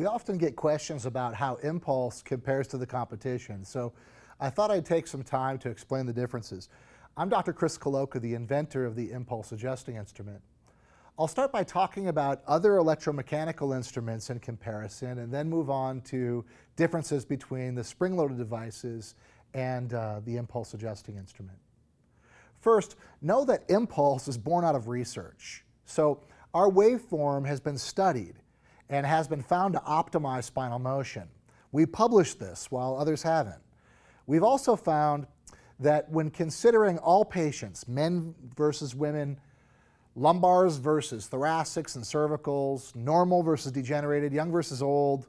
We often get questions about how impulse compares to the competition, so I thought I'd take some time to explain the differences. I'm Dr. Chris Koloka, the inventor of the impulse adjusting instrument. I'll start by talking about other electromechanical instruments in comparison and then move on to differences between the spring-loaded devices and the impulse adjusting instrument. First, know that impulse is born out of research. So our waveform has been studied and has been found to optimize spinal motion. We published this while others haven't. We've also found that when considering all patients, men versus women, lumbars versus thoracics and cervicals, normal versus degenerated, young versus old,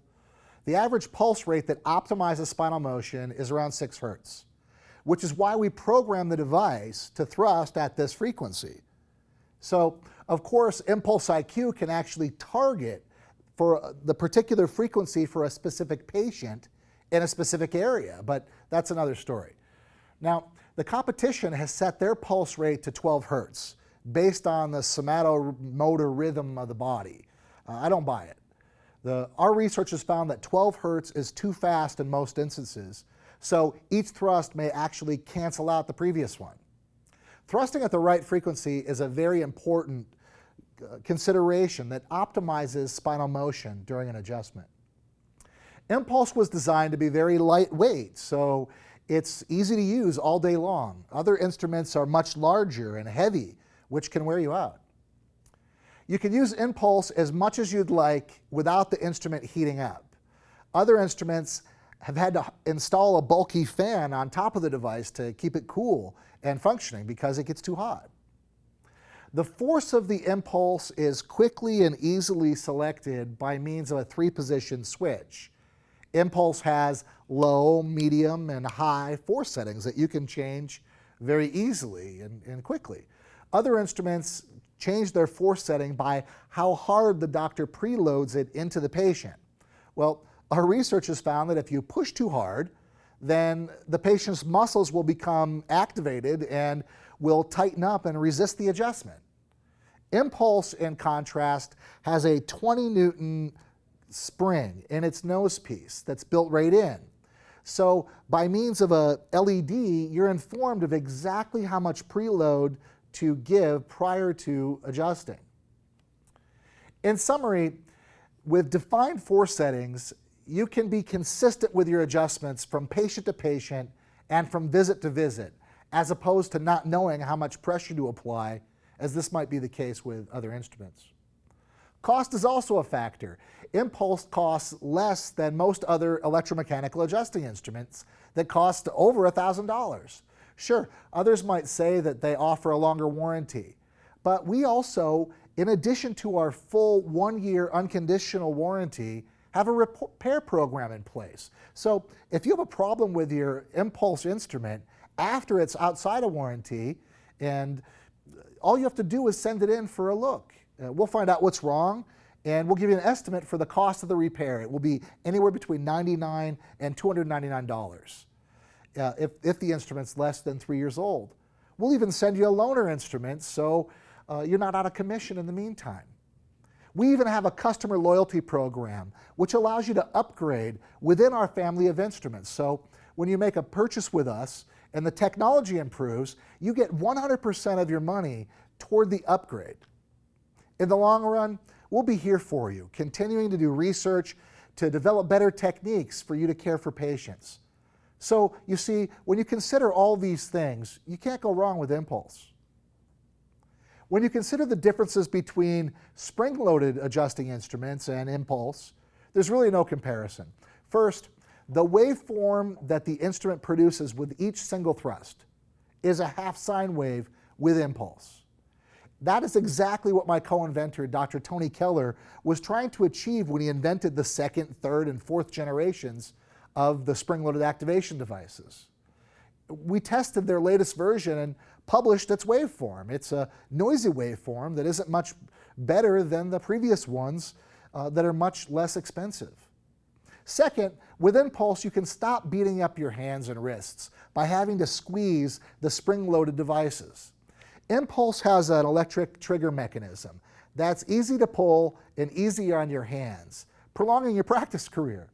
the average pulse rate that optimizes spinal motion is around 6 hertz, which is why we program the device to thrust at this frequency. So, of course, Impulse IQ can actually target for the particular frequency for a specific patient in a specific area, but that's another story. Now, the competition has set their pulse rate to 12 hertz based on the somatomotor rhythm of the body. I don't buy it. Our research has found that 12 hertz is too fast in most instances, so each thrust may actually cancel out the previous one. Thrusting at the right frequency is a very important consideration that optimizes spinal motion during an adjustment. Impulse was designed to be very lightweight, so it's easy to use all day long. Other instruments are much larger and heavy, which can wear you out. You can use Impulse as much as you'd like without the instrument heating up. Other instruments have had to install a bulky fan on top of the device to keep it cool and functioning because it gets too hot. The force of the impulse is quickly and easily selected by means of a 3-position switch. Impulse has low, medium, and high force settings that you can change very easily and quickly. Other instruments change their force setting by how hard the doctor preloads it into the patient. Well, our research has found that if you push too hard, then the patient's muscles will become activated and will tighten up and resist the adjustment. Impulse, in contrast, has a 20 Newton spring in its nose piece that's built right in. So by means of a LED, you're informed of exactly how much preload to give prior to adjusting. In summary, with defined force settings, you can be consistent with your adjustments from patient to patient and from visit to visit, as opposed to not knowing how much pressure to apply, as this might be the case with other instruments. Cost is also a factor. Impulse costs less than most other electromechanical adjusting instruments that cost over $1,000. Sure, others might say that they offer a longer warranty, but we also, in addition to our full 1-year unconditional warranty, have a repair program in place. So if you have a problem with your Impulse instrument after it's outside of warranty, and all you have to do is send it in for a look. We'll find out what's wrong, and we'll give you an estimate for the cost of the repair. It will be anywhere between $99 and $299 if the instrument's less than 3 years old. We'll even send you a loaner instrument so you're not out of commission in the meantime. We even have a customer loyalty program which allows you to upgrade within our family of instruments. So when you make a purchase with us and the technology improves, you get 100% of your money toward the upgrade. In the long run, we'll be here for you, continuing to do research to develop better techniques for you to care for patients. So you see, when you consider all these things, you can't go wrong with Impulse. When you consider the differences between spring-loaded adjusting instruments and Impulse, there's really no comparison. First, the waveform that the instrument produces with each single thrust is a half sine wave with Impulse. That is exactly what my co-inventor, Dr. Tony Keller, was trying to achieve when he invented the 2nd, 3rd, and 4th generations of the spring-loaded activation devices. We tested their latest version and published its waveform. It's a noisy waveform that isn't much better than the previous ones that are much less expensive. Second, with Impulse, you can stop beating up your hands and wrists by having to squeeze the spring-loaded devices. Impulse has an electric trigger mechanism that's easy to pull and easy on your hands, prolonging your practice career.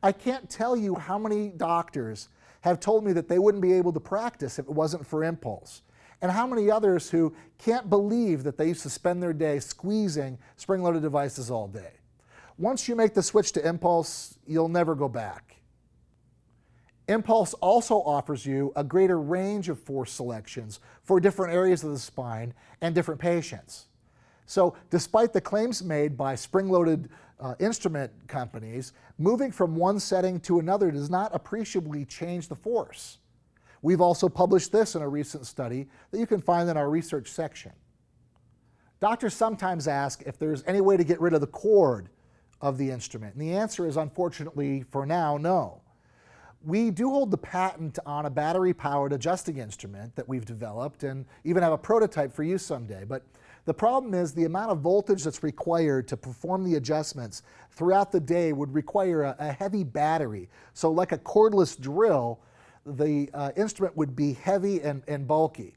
I can't tell you how many doctors have told me that they wouldn't be able to practice if it wasn't for Impulse, and how many others who can't believe that they used to spend their day squeezing spring-loaded devices all day. Once you make the switch to Impulse, you'll never go back. Impulse also offers you a greater range of force selections for different areas of the spine and different patients. So despite the claims made by spring-loaded instrument companies, moving from one setting to another does not appreciably change the force. We've also published this in a recent study that you can find in our research section. Doctors sometimes ask if there's any way to get rid of the cord of the instrument, and the answer is, unfortunately, for now, no. We do hold the patent on a battery-powered adjusting instrument that we've developed and even have a prototype for use someday, but the problem is the amount of voltage that's required to perform the adjustments throughout the day would require a heavy battery. So like a cordless drill, the instrument would be heavy and bulky.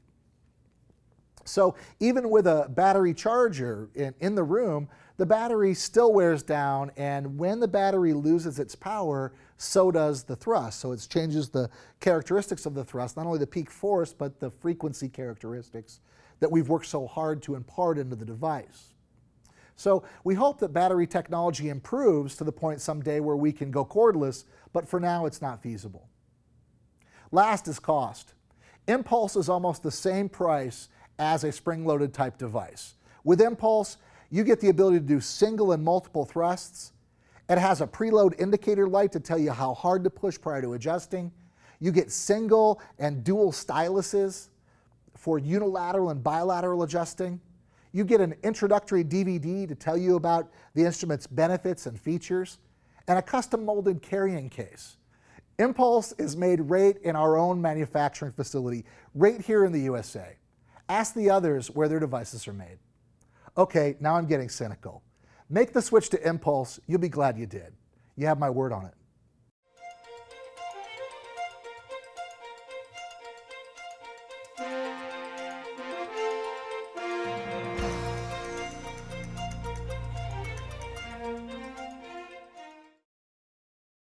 So even with a battery charger in the room, the battery still wears down, and when the battery loses its power, so does the thrust. So it changes the characteristics of the thrust, not only the peak force, but the frequency characteristics that we've worked so hard to impart into the device. So we hope that battery technology improves to the point someday where we can go cordless, but for now it's not feasible. Last is cost. Impulse is almost the same price as a spring-loaded type device. With Impulse, you get the ability to do single and multiple thrusts. It has a preload indicator light to tell you how hard to push prior to adjusting. You get single and dual styluses for unilateral and bilateral adjusting. You get an introductory DVD to tell you about the instrument's benefits and features, and a custom molded carrying case. Impulse is made right in our own manufacturing facility, right here in the USA. Ask the others where their devices are made. Okay, now I'm getting cynical. Make the switch to Impulse. You'll be glad you did. You have my word on it.